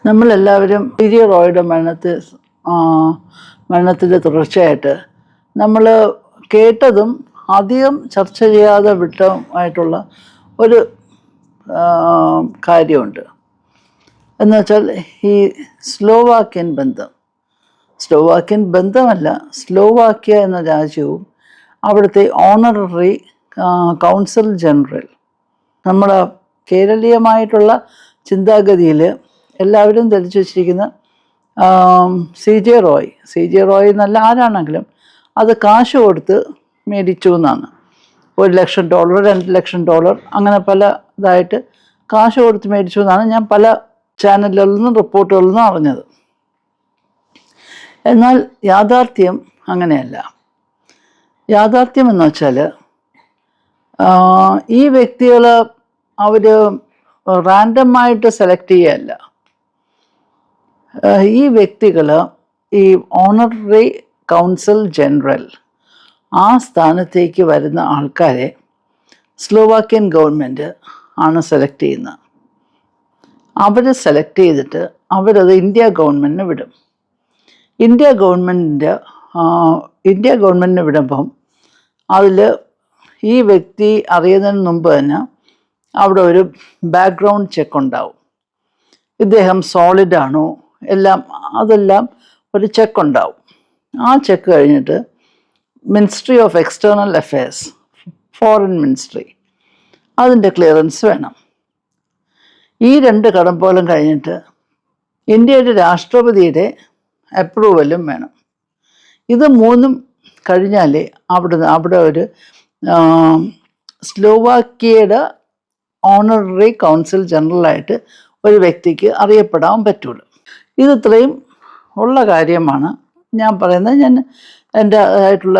നമ്മളെല്ലാവരും സിജെ റോയിയുടെ മരണത്തിൻ്റെ തുടർച്ചയായിട്ട് നമ്മൾ കേട്ടതും അധികം ചർച്ച ചെയ്യാതെ വിട്ടതുമായിട്ടുള്ള ഒരു കാര്യമുണ്ട്. എന്നുവെച്ചാൽ ഈ സ്ലോവാക്യൻ ബന്ധമല്ല, സ്ലോവാക്യ എന്ന രാജ്യവും അവിടുത്തെ ഓണററി കൗൺസിൽ ജനറൽ, നമ്മുടെ കേരളീയമായിട്ടുള്ള ചിന്താഗതിയിൽ എല്ലാവരും ധരിച്ചു വച്ചിരിക്കുന്ന സിജെ റോയ് എന്നല്ല, ആരാണെങ്കിലും അത് കാശ് കൊടുത്ത് മേടിച്ചു എന്നാണ്. $1,00,000 $2,00,000 അങ്ങനെ പല ഇതായിട്ട് കാശ് കൊടുത്ത് മേടിച്ചു എന്നാണ് ഞാൻ പല ചാനലുകളിൽ നിന്നും റിപ്പോർട്ടുകളിൽ നിന്നും അറിഞ്ഞത്. എന്നാൽ യാഥാർത്ഥ്യം അങ്ങനെയല്ല. യാഥാർത്ഥ്യം എന്ന് വെച്ചാൽ ഈ വ്യക്തികൾ അവർ റാൻഡമായിട്ട് സെലക്ട് ചെയ്യുകയല്ല. ഈ വ്യക്തികൾ, ഈ ഓണററി കൗൺസിൽ ജനറൽ, ആ സ്ഥാനത്തേക്ക് വരുന്ന ആൾക്കാരെ സ്ലോവാക്യൻ ഗവൺമെൻറ് ആണ് സെലക്ട് ചെയ്യുന്നത്. അവർ സെലക്ട് ചെയ്തിട്ട് അവരത് ഇന്ത്യ ഗവൺമെൻറ്റിന് വിടും. ഇന്ത്യ ഗവൺമെൻറ്റിന് വിടുമ്പം അതിൽ ഈ വ്യക്തി അറിയുന്നതിന് മുമ്പ് തന്നെ അവിടെ ഒരു ബാക്ക്ഗ്രൗണ്ട് ചെക്ക് ഉണ്ടാവും. ഇദ്ദേഹം സോളിഡാണോ അതെല്ലാം ഒരു ചെക്ക് ഉണ്ടാവും. ആ ചെക്ക് കഴിഞ്ഞിട്ട് ministry of external affairs, foreign ministry, അതിൻ്റെ ക്ലിയറൻസ് വേണം. ഈ 2 കടമ്പോലം കഴിഞ്ഞിട്ട് ഇന്ത്യയുടെ രാഷ്ട്രപതിയുടെ അപ്രൂവലും വേണം. ഇത് 3ഉം കഴിഞ്ഞാലേ അവിടെ ഒരു സ്ലോവാക്യയുടെ ഓണററി കൗൺസിൽ ജനറലായിട്ട് ഒരു വ്യക്തിക്ക് അറിയപ്പെടാൻ പറ്റുള്ളൂ. ഇത്രയും ഉള്ള കാര്യമാണ് ഞാൻ പറയുന്നത്. ഞാൻ എൻ്റെ ആയിട്ടുള്ള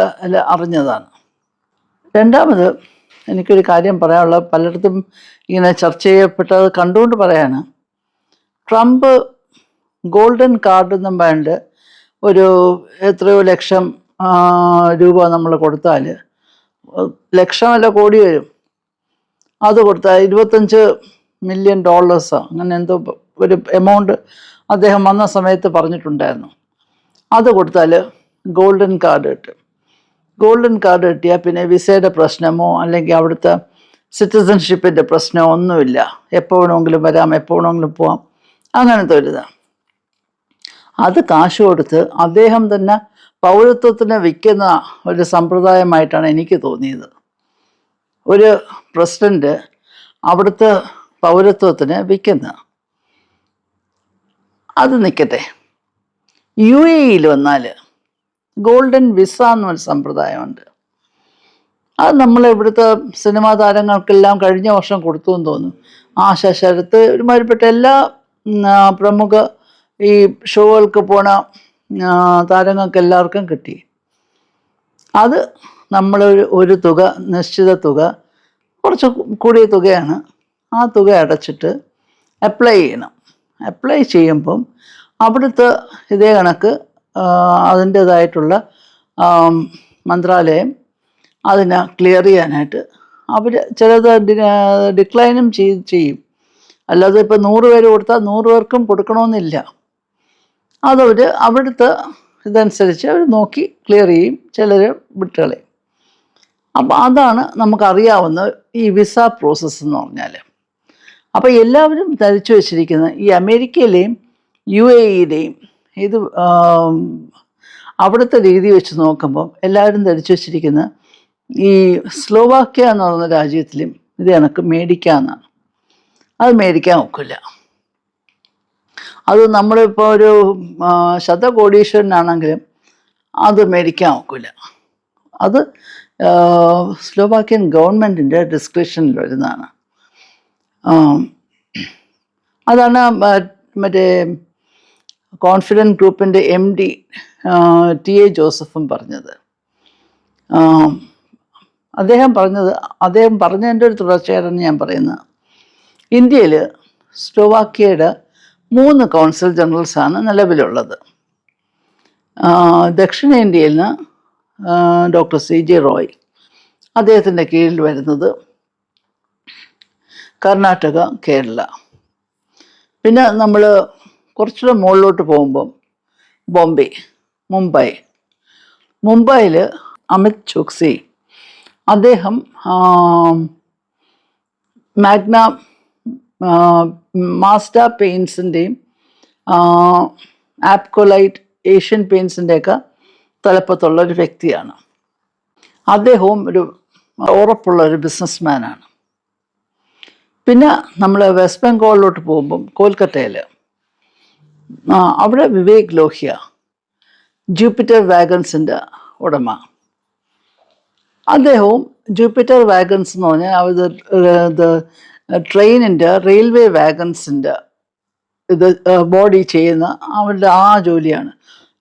അറിഞ്ഞതാണ്. രണ്ടാമത് എനിക്കൊരു കാര്യം പറയാനുള്ളത്, പലയിടത്തും ഇങ്ങനെ ചർച്ച ചെയ്യപ്പെട്ടത് കണ്ടുകൊണ്ട് പറയാണ്. ട്രംപ് ഗോൾഡൻ കാർഡ് എന്നും പറഞ്ഞിട്ട് ഒരു എത്രയോ ലക്ഷം രൂപ നമ്മൾ കൊടുത്താൽ, ലക്ഷമല്ല കോടി വരും, അത് കൊടുത്താൽ $25 മില്യൺ അങ്ങനെ എന്തോ ഒരു എമൗണ്ട് അദ്ദേഹം വന്ന സമയത്ത് പറഞ്ഞിട്ടുണ്ടായിരുന്നു. അത് കൊടുത്താൽ ഗോൾഡൻ കാർഡ് കിട്ടും. ഗോൾഡൻ കാർഡ് കിട്ടിയാൽ പിന്നെ വിസയുടെ പ്രശ്നമോ അല്ലെങ്കിൽ അവിടുത്തെ സിറ്റിസൺഷിപ്പിൻ്റെ പ്രശ്നമോ ഒന്നുമില്ല. എപ്പോൾ വേണമെങ്കിലും വരാം, എപ്പോൾ വേണമെങ്കിലും പോവാം, അങ്ങനത്തെ ഒരു ഇതാണ്. അത് കാശ് കൊടുത്ത് അദ്ദേഹം തന്നെ പൗരത്വത്തിന് വിൽക്കുന്ന ഒരു സമ്പ്രദായമായിട്ടാണ് എനിക്ക് തോന്നിയത്. ഒരു പ്രസിഡന്റ് അവിടുത്തെ പൗരത്വത്തിന് വിൽക്കുന്ന അത് നിൽക്കട്ടെ. UAE വന്നാൽ ഗോൾഡൻ വിസ എന്നൊരു സമ്പ്രദായമുണ്ട്. അത് നമ്മൾ ഇവിടുത്തെ സിനിമാ താരങ്ങൾക്കെല്ലാം കഴിഞ്ഞ വർഷം കൊടുത്തു എന്ന് തോന്നുന്നു. ആശ ശരത്ത്, ഒരുമാതിരിപ്പെട്ട എല്ലാ പ്രമുഖ ഈ ഷോകൾക്ക് പോണ താരങ്ങൾക്ക് എല്ലാവർക്കും കിട്ടി. അത് നമ്മൾ ഒരു തുക, നിശ്ചിത തുക, കുറച്ച് കൂടിയ തുകയാണ്, ആ തുക അടച്ചിട്ട് അപ്ലൈ ചെയ്യണം. അപ്ലൈ ചെയ്യുമ്പം അവിടുത്തെ ഇതേ കണക്ക് അതിൻ്റേതായിട്ടുള്ള മന്ത്രാലയം അതിനെ ക്ലിയർ ചെയ്യാനായിട്ട് അവർ ചിലത് ഡിക്ലൈനും ചെയ്യും. അല്ലാതെ ഇപ്പോൾ 100 പേര് കൊടുത്താൽ 100 പേർക്കും കൊടുക്കണമെന്നില്ല. അതവർ അവിടുത്തെ ഇതനുസരിച്ച് അവർ നോക്കി ക്ലിയർ ചെയ്യും, ചിലർ വിട്ടുകളയും. അപ്പോൾ അതാണ് നമുക്കറിയാവുന്ന ഈ വിസ പ്രോസസ്സ് എന്ന് പറഞ്ഞാൽ. അപ്പോൾ എല്ലാവരും ധരിച്ചു വച്ചിരിക്കുന്നത് ഈ അമേരിക്കയിലെയും UAEയിലെയും ഇത് അവിടുത്തെ രീതി വെച്ച് നോക്കുമ്പം എല്ലാവരും ധരിച്ചു വച്ചിരിക്കുന്ന ഈ സ്ലോവാക്യ എന്ന് പറയുന്ന രാജ്യത്തിലും ഇത് കണക്ക് മേടിക്കാമെന്നാണ്. അത് മേടിക്കാൻ ഒക്കില്ല. അത് നമ്മളിപ്പോൾ ഒരു ശതകോടീശ്വരനാണെങ്കിലും അത് മേടിക്കാൻ ഒക്കില്ല. അത് സ്ലോവാക്യൻ ഗവൺമെൻറ്റിൻ്റെ ഡിസ്ക്രിപ്ഷനിൽ വരുന്നതാണ്. അതാണ് മറ്റേ കോൺഫിഡൻറ്റ് ഗ്രൂപ്പിൻ്റെ MD TA ജോസഫും പറഞ്ഞത്. അദ്ദേഹം പറഞ്ഞതിൻ്റെ ഒരു തുടർച്ചയായിട്ടാണ് ഞാൻ പറയുന്നത്. ഇന്ത്യയിൽ സ്ലോവാക്യയുടെ 3 കൗൺസിൽ ജനറൽസാണ് നിലവിലുള്ളത്. ദക്ഷിണേന്ത്യയിൽ നിന്ന് ഡോക്ടർ CJ റോയ്, അദ്ദേഹത്തിൻ്റെ കീഴിൽ വരുന്നത് കർണാടക, കേരള. പിന്നെ നമ്മൾ കുറച്ചുകൂടെ മുകളിലോട്ട് പോകുമ്പം ബോംബെ, മുംബൈയിൽ അമിത് ചോക്സി, അദ്ദേഹം മാഗ്ന മാസ്റ്റ പെയിൻസിൻ്റെയും ആപ്കോലൈറ്റ് ഏഷ്യൻ പെയിൻസിൻ്റെയൊക്കെ തലപ്പത്തുള്ള ഒരു വ്യക്തിയാണ്. അദ്ദേഹവും ഒരു ഉറപ്പുള്ള ഒരു ബിസിനസ്മാനാണ്. പിന്നെ നമ്മൾ വെസ്റ്റ് ബംഗാളിലോട്ട് പോകുമ്പം കൊൽക്കത്തയിൽ അവിടെ വിവേക് ലോഹിയ, ജൂപ്പിറ്റർ വാഗൺസിൻ്റെ ഉടമ. അദ്ദേഹവും ജൂപ്പിറ്റർ വാഗൺസ് എന്ന് പറഞ്ഞാൽ ട്രെയിനിൻ്റെ റെയിൽവേ വാഗൺസിൻ്റെ ഇത് ബോഡി ചെയ്യുന്ന അവരുടെ ആ ജോലിയാണ്.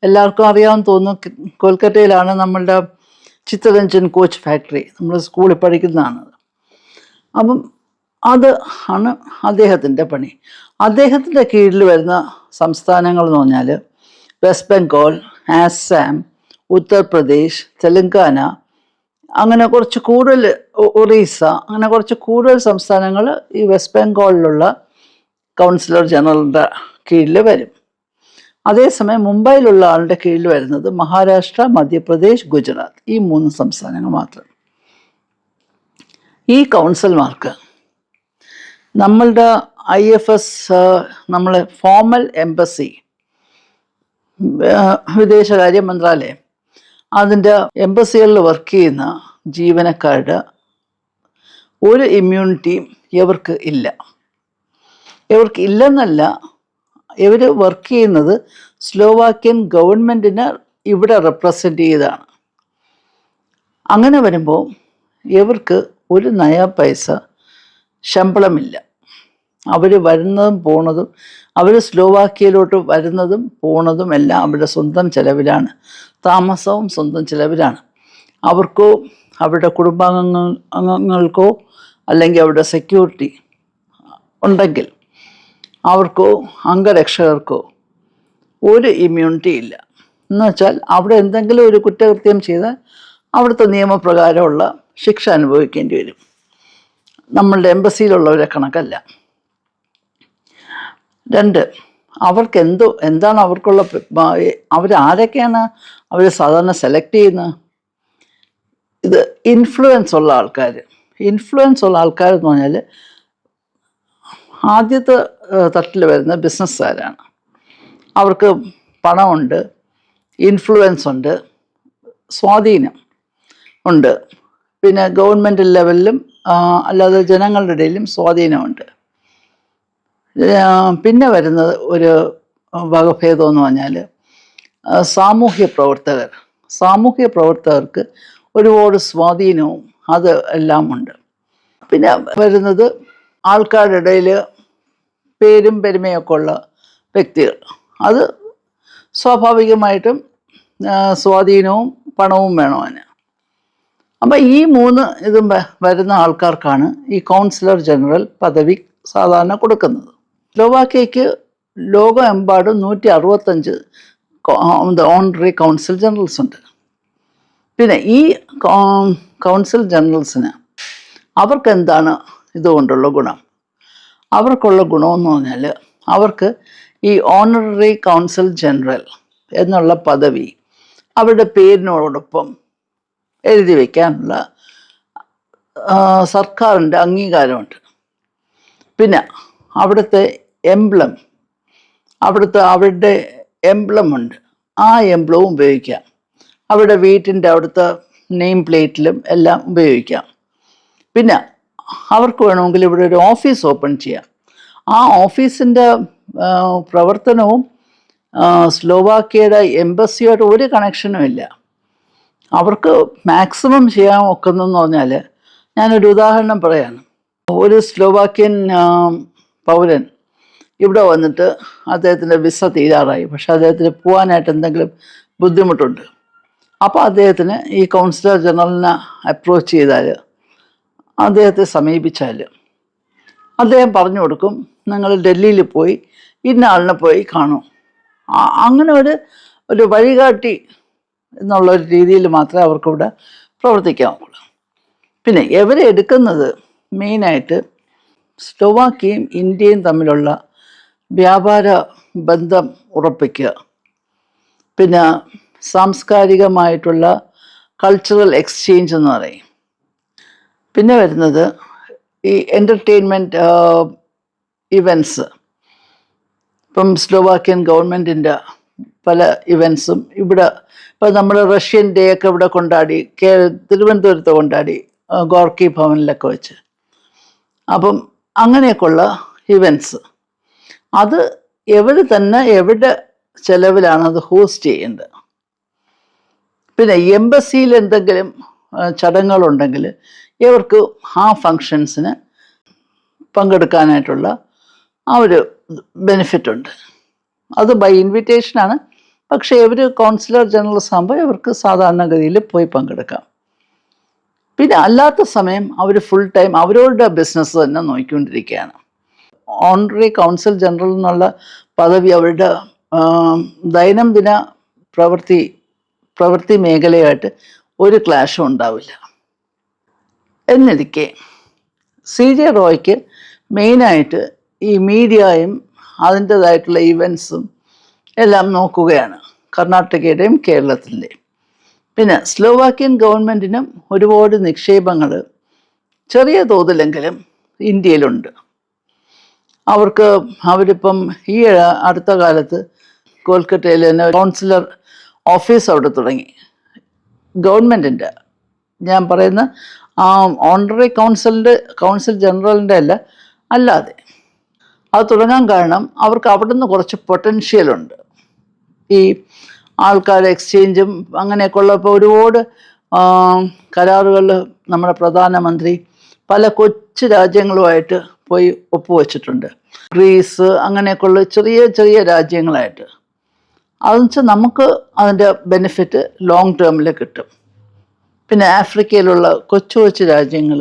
എല്ലാവർക്കും അറിയാമെന്ന് തോന്നുന്നു, കൊൽക്കത്തയിലാണ് നമ്മളുടെ ചിത്തരഞ്ജൻ കോച്ച് ഫാക്ടറി, നമ്മൾ സ്കൂളിൽ പഠിക്കുന്നതാണ്. അപ്പം അത് ആണ് അദ്ദേഹത്തിൻ്റെ പണി. അദ്ദേഹത്തിൻ്റെ കീഴിൽ വരുന്ന സംസ്ഥാനങ്ങൾ എന്ന് പറഞ്ഞാൽ വെസ്റ്റ് ബംഗാൾ, ആസാം, ഉത്തർപ്രദേശ്, തെലങ്കാന, അങ്ങനെ കുറച്ച് കൂടുതൽ, ഒറീസ, അങ്ങനെ കുറച്ച് കൂടുതൽ സംസ്ഥാനങ്ങൾ ഈ വെസ്റ്റ് ബംഗാളിലുള്ള കൗൺസിലർ ജനറലിൻ്റെ കീഴിൽ വരും. അതേസമയം മുംബൈയിലുള്ള ആളുടെ കീഴിൽ വരുന്നത് മഹാരാഷ്ട്ര, മധ്യപ്രദേശ്, ഗുജറാത്ത്, ഈ 3 സംസ്ഥാനങ്ങൾ മാത്രം. ഈ കൗൺസിൽമാർക്ക് നമ്മളുടെ IFS, നമ്മൾ ഫോർമൽ എംബസി, വിദേശകാര്യ മന്ത്രാലയം, അതിൻ്റെ എംബസികളിൽ വർക്ക് ചെയ്യുന്ന ജീവനക്കാരുടെ ഒരു ഇമ്മ്യൂണിറ്റിയും ഇവർക്ക് ഇല്ല. ഇവർക്ക് ഇല്ലെന്നല്ല, ഇവർ വർക്ക് ചെയ്യുന്നത് സ്ലോവാക്യൻ ഗവൺമെൻറ്റിനെ ഇവിടെ റെപ്രസെൻ്റ് ചെയ്താണ്. അങ്ങനെ വരുമ്പോൾ ഇവർക്ക് ഒരു നയ പൈസ ശമ്പളമില്ല. അവർ വരുന്നതും പോണതും, അവർ സ്ലോവാക്യയിലോട്ട് വരുന്നതും പോണതും എല്ലാം അവരുടെ സ്വന്തം ചിലവിലാണ്. താമസവും സ്വന്തം ചിലവിലാണ്. അവർക്കോ അവരുടെ അംഗങ്ങൾക്കോ അല്ലെങ്കിൽ അവരുടെ സെക്യൂരിറ്റി ഉണ്ടെങ്കിൽ അവർക്കോ അംഗരക്ഷകർക്കോ ഒരു ഇമ്മ്യൂണിറ്റി ഇല്ല. എന്നുവെച്ചാൽ അവിടെ എന്തെങ്കിലും ഒരു കുറ്റകൃത്യം ചെയ്താൽ അവിടുത്തെ നിയമപ്രകാരമുള്ള ശിക്ഷ അനുഭവിക്കേണ്ടി വരും. നമ്മളുടെ എംബസിയിലുള്ളവരെ കണക്കല്ല. 2, അവർക്ക് എന്താണ് അവർക്കുള്ള, അവരാരൊക്കെയാണ് അവർ സാധാരണ സെലക്ട് ചെയ്യുന്നത്? ഇത് ഇൻഫ്ലുവൻസ് ഉള്ള ആൾക്കാർ. ഇൻഫ്ലുവൻസ് ഉള്ള ആൾക്കാരെന്ന് പറഞ്ഞാൽ ആദ്യത്തെ തട്ടിൽ വരുന്ന ബിസിനസ്സുകാരാണ്. അവർക്ക് പണമുണ്ട്, ഇൻഫ്ലുവൻസ് ഉണ്ട്, സ്വാധീനം ഉണ്ട്. പിന്നെ ഗവൺമെൻറ് ലെവലിലും അല്ലാതെ ജനങ്ങളുടെ ഇടയിലും സ്വാധീനമുണ്ട്. പിന്നെ വരുന്നത് ഒരു വകഭേദം എന്ന് പറഞ്ഞാൽ സാമൂഹ്യ പ്രവർത്തകർക്ക് ഒരുപാട് സ്വാധീനവും അത് എല്ലാം ഉണ്ട്. പിന്നെ വരുന്നത് ആൾക്കാരുടെ ഇടയിൽ പേരും പെരുമയൊക്കെ ഉള്ള വ്യക്തികൾ. അത് സ്വാഭാവികമായിട്ടും സ്വാധീനവും പണവും വേണം അതിന്. അപ്പം ഈ 3 ഇതും വരുന്ന ആൾക്കാർക്കാണ് ഈ കൗൺസിലർ ജനറൽ പദവി സാധാരണ കൊടുക്കുന്നത്. സ്ലോവാക്യയ്ക്ക് ലോകമെമ്പാടും 165 ഓണററി കൗൺസിൽ ജനറൽസ് ഉണ്ട്. പിന്നെ ഈ കൗൺസിൽ ജനറൽസിന് അവർക്കെന്താണ് ഇതുകൊണ്ടുള്ള ഗുണം? അവർക്കുള്ള ഗുണമെന്ന് പറഞ്ഞാൽ അവർക്ക് ഈ ഓണററി കൗൺസിൽ ജനറൽ എന്നുള്ള പദവി അവരുടെ പേരിനോടൊപ്പം എഴുതി വയ്ക്കാനുള്ള സർക്കാരിൻ്റെ അംഗീകാരമുണ്ട്. പിന്നെ അവിടുത്തെ എംബ്ലം, അവരുടെ എംബ്ലമുണ്ട്, ആ എംബ്ലവും ഉപയോഗിക്കാം. അവരുടെ വീട്ടിൻ്റെ അവിടുത്തെ നെയിം പ്ലേറ്റിലും എല്ലാം ഉപയോഗിക്കാം. പിന്നെ അവർക്ക് വേണമെങ്കിൽ ഇവിടെ ഒരു ഓഫീസ് ഓപ്പൺ ചെയ്യാം. ആ ഓഫീസിൻ്റെ പ്രവർത്തനവും സ്ലോവാക്യയുടെ എംബസിയായിട്ട് ഒരു കണക്ഷനും ഇല്ല. അവർക്ക് മാക്സിമം ചെയ്യാൻ ഒക്കുന്നതെന്ന് പറഞ്ഞാൽ, ഞാനൊരു ഉദാഹരണം പറയാണ്. ഒരു സ്ലോവാക്യൻ പൗരൻ ഇവിടെ വന്നിട്ട് അദ്ദേഹത്തിൻ്റെ വിസ തീരാറായി, പക്ഷെ അദ്ദേഹത്തിന് പോകാനായിട്ട് എന്തെങ്കിലും ബുദ്ധിമുട്ടുണ്ട്. അപ്പോൾ അദ്ദേഹത്തിന് ഈ കൗൺസിലർ ജനറലിനെ അപ്രോച്ച് ചെയ്താൽ, അദ്ദേഹത്തെ സമീപിച്ചാൽ അദ്ദേഹം പറഞ്ഞു കൊടുക്കും, നിങ്ങൾ ഡൽഹിയിൽ പോയി ഇന്ന ആളിനെ പോയി കാണും. അങ്ങനെ ഒരു വഴികാട്ടി എന്നുള്ളൊരു രീതിയിൽ മാത്രമേ അവർക്കിവിടെ പ്രവർത്തിക്കാവുള്ളൂ. പിന്നെ ഇവരെ എടുക്കുന്നത് മെയിനായിട്ട് സ്ലോവാക്യയും ഇന്ത്യയും തമ്മിലുള്ള വ്യാപാര ബന്ധം ഉറപ്പിക്കുക. പിന്നെ സാംസ്കാരികമായിട്ടുള്ള കൾച്ചറൽ എക്സ്ചേഞ്ച് എന്ന് പറയും. പിന്നെ വരുന്നത് ഈ എൻ്റർടൈൻമെൻറ്റ് ഇവൻറ്റ്സ്. ഇപ്പം സ്ലോവാക്യൻ ഗവൺമെൻറ്റിൻ്റെ പല ഇവൻറ്റ്സും ഇവിടെ, ഇപ്പം നമ്മൾ റഷ്യൻ ഡേ ഒക്കെ ഇവിടെ കൊണ്ടാടി, തിരുവനന്തപുരത്ത് കൊണ്ടാടി, ഗോർക്കി ഭവനിലൊക്കെ വെച്ച്. അപ്പം അങ്ങനെയൊക്കെയുള്ള ഇവൻറ്റ്സ് അത് എവിടെ ചെലവിലാണ് അത് ഹോസ്റ്റ് ചെയ്യേണ്ടത്. പിന്നെ എംബസിയിൽ എന്തെങ്കിലും ചടങ്ങുകളുണ്ടെങ്കിൽ ഇവർക്ക് ആ ഫങ്ഷൻസിന് പങ്കെടുക്കാനായിട്ടുള്ള ആ ഒരു ബെനിഫിറ്റുണ്ട്. അത് ബൈ ഇൻവിറ്റേഷനാണ്. പക്ഷേ ഇവർ കോൺസുലർ ജനറൽസ് ആകുമ്പോൾ ഇവർക്ക് സാധാരണഗതിയിൽ പോയി പങ്കെടുക്കാം. പിന്നെ അല്ലാത്ത സമയം അവർ ഫുൾ ടൈം അവരുടെ ബിസിനസ് തന്നെ നോക്കിക്കൊണ്ടിരിക്കുകയാണ്. ഓണററി കൗൺസിൽ ജനറൽ എന്നുള്ള പദവി അവരുടെ ദൈനംദിന പ്രവൃത്തി മേഖലയായിട്ട് ഒരു ക്ലാഷും ഉണ്ടാവില്ല. എന്നിരിക്കെ CJ റോയ്ക്ക് മെയിനായിട്ട് ഈ മീഡിയയും അതിൻ്റേതായിട്ടുള്ള ഇവൻറ്റ്സും എല്ലാം നോക്കുകയാണ്, കർണാടകയുടെയും കേരളത്തിൻ്റെയും. പിന്നെ സ്ലോവാക്യൻ ഗവൺമെൻറ്റിനും ഒരുപാട് നിക്ഷേപങ്ങൾ ചെറിയ തോതിലെങ്കിലും ഇന്ത്യയിലുണ്ട്. അവരിപ്പം ഈ അടുത്ത കാലത്ത് കൊൽക്കത്തയിൽ തന്നെ കൗൺസിലർ ഓഫീസ് അവിടെ തുടങ്ങി. ഗവൺമെൻറ്റിൻ്റെ, ഞാൻ പറയുന്ന ഓണററി കൗൺസിൽ ജനറലിൻ്റെ അല്ലാതെ അത് തുടങ്ങാൻ കാരണം അവർക്ക് അവിടെ നിന്ന് കുറച്ച് പൊട്ടൻഷ്യലുണ്ട്. ഈ ആൾക്കാർ എക്സ്ചേഞ്ചും അങ്ങനെയൊക്കെയുള്ള ഇപ്പോൾ ഒരുപാട് കരാറുകളിൽ നമ്മുടെ പ്രധാനമന്ത്രി പല കൊച്ചു രാജ്യങ്ങളുമായിട്ട് പോയി ഒപ്പുവെച്ചിട്ടുണ്ട്. ഗ്രീസ് അങ്ങനെയൊക്കെയുള്ള ചെറിയ ചെറിയ രാജ്യങ്ങളായിട്ട്. അതെന്ന് വെച്ചാൽ നമുക്ക് അതിൻ്റെ ബെനിഫിറ്റ് ലോങ് ടേമിൽ കിട്ടും. പിന്നെ ആഫ്രിക്കയിലുള്ള കൊച്ചു കൊച്ചു രാജ്യങ്ങൾ,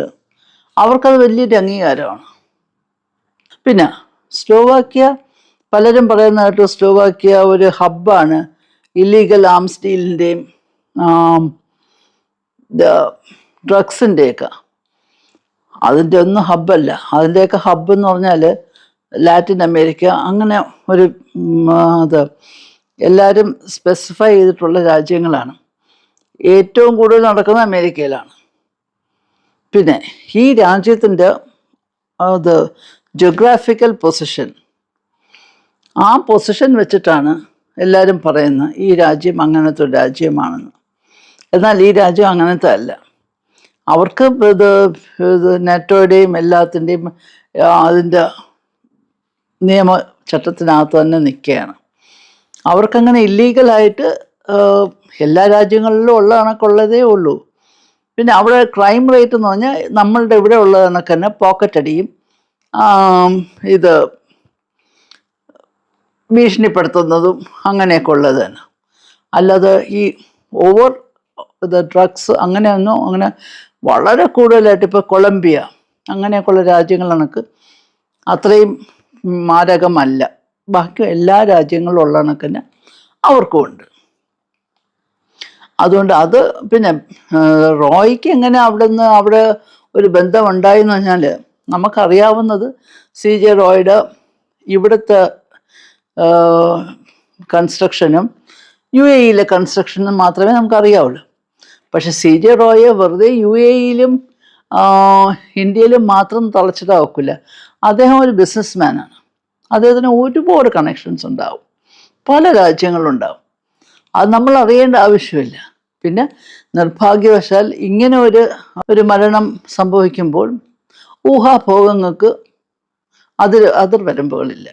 അവർക്കത് വലിയൊരു അംഗീകാരമാണ്. പിന്നെ സ്ലോവാക്യ, പലരും പറയുന്നതായിട്ട് സ്ലോവാക്യ ഒരു ഹബ്ബാണ് ഇല്ലീഗൽ ആംസ് ഡീലിൻ്റെയും ഡ്രഗ്സിൻ്റെയൊക്കെ. അതിൻ്റെ ഒന്നും ഹബ്ബല്ല. അതിൻ്റെയൊക്കെ ഹബ്ബ് എന്ന് പറഞ്ഞാൽ ലാറ്റിൻ അമേരിക്ക, അങ്ങനെ ഒരു അത് എല്ലാവരും സ്പെസിഫൈ ചെയ്തിട്ടുള്ള രാജ്യങ്ങളാണ്. ഏറ്റവും കൂടുതൽ നടക്കുന്നത് അമേരിക്കയിലാണ്. പിന്നെ ഈ രാജ്യത്തിൻ്റെ അത് ജോഗ്രാഫിക്കൽ പൊസിഷൻ, ആ പൊസിഷൻ വെച്ചിട്ടാണ് എല്ലാവരും പറയുന്നത് ഈ രാജ്യം അങ്ങനത്തെ ഒരു രാജ്യമാണെന്ന്. എന്നാൽ ഈ രാജ്യം അങ്ങനത്തെ അല്ല. അവർക്ക് ഇത് നെറ്റോയുടെയും എല്ലാത്തിൻ്റെയും അതിൻ്റെ നിയമചട്ടത്തിനകത്ത് തന്നെ നിൽക്കുകയാണ്. അവർക്കങ്ങനെ ഇല്ലീഗലായിട്ട് എല്ലാ രാജ്യങ്ങളിലും ഉള്ള കണക്കുള്ളതേ ഉള്ളൂ. പിന്നെ അവിടെ ക്രൈം റേറ്റ് എന്ന് പറഞ്ഞാൽ നമ്മളുടെ ഇവിടെ ഉള്ള കണക്ക് തന്നെ പോക്കറ്റ് അടിയും ഇത് ഭീഷണിപ്പെടുത്തുന്നതും അങ്ങനെയൊക്കെ ഉള്ളത് തന്നെ. അല്ലാതെ ഈ ഓവർ ഡ്രഗ്സ് അങ്ങനെയൊന്നും അങ്ങനെ വളരെ കൂടുതലായിട്ട് ഇപ്പോൾ കൊളംബിയ അങ്ങനെയൊക്കെയുള്ള രാജ്യങ്ങൾ കണക്ക് അത്രയും മാരകമല്ല. ബാക്കി എല്ലാ രാജ്യങ്ങളിലും ഉള്ള കണക്ക് തന്നെ അവർക്കും ഉണ്ട്. അതുകൊണ്ട് അത് പിന്നെ റോയ്ക്ക് എങ്ങനെ അവിടെ ഒരു ബന്ധം ഉണ്ടായെന്ന് പറഞ്ഞാൽ നമുക്കറിയാവുന്നത് CJ റോയുടെ ഇവിടുത്തെ കൺസ്ട്രക്ഷനും UAE കൺസ്ട്രക്ഷനും മാത്രമേ നമുക്കറിയാവുള്ളൂ. പക്ഷെ CJ റോയെ വെറുതെ UAE ഇന്ത്യയിലും മാത്രം തളച്ചിട്ടാവില്ല. അദ്ദേഹം ഒരു ബിസിനസ്മാനാണ്. അദ്ദേഹത്തിന് ഒരുപാട് കണക്ഷൻസ് ഉണ്ടാവും, പല രാജ്യങ്ങളുണ്ടാവും. അത് നമ്മൾ അറിയേണ്ട ആവശ്യമില്ല. പിന്നെ നിർഭാഗ്യവശാൽ ഇങ്ങനെ ഒരു മരണം സംഭവിക്കുമ്പോൾ ഊഹാഭോഗങ്ങൾക്ക് അതിർവരമ്പുകളില്ല.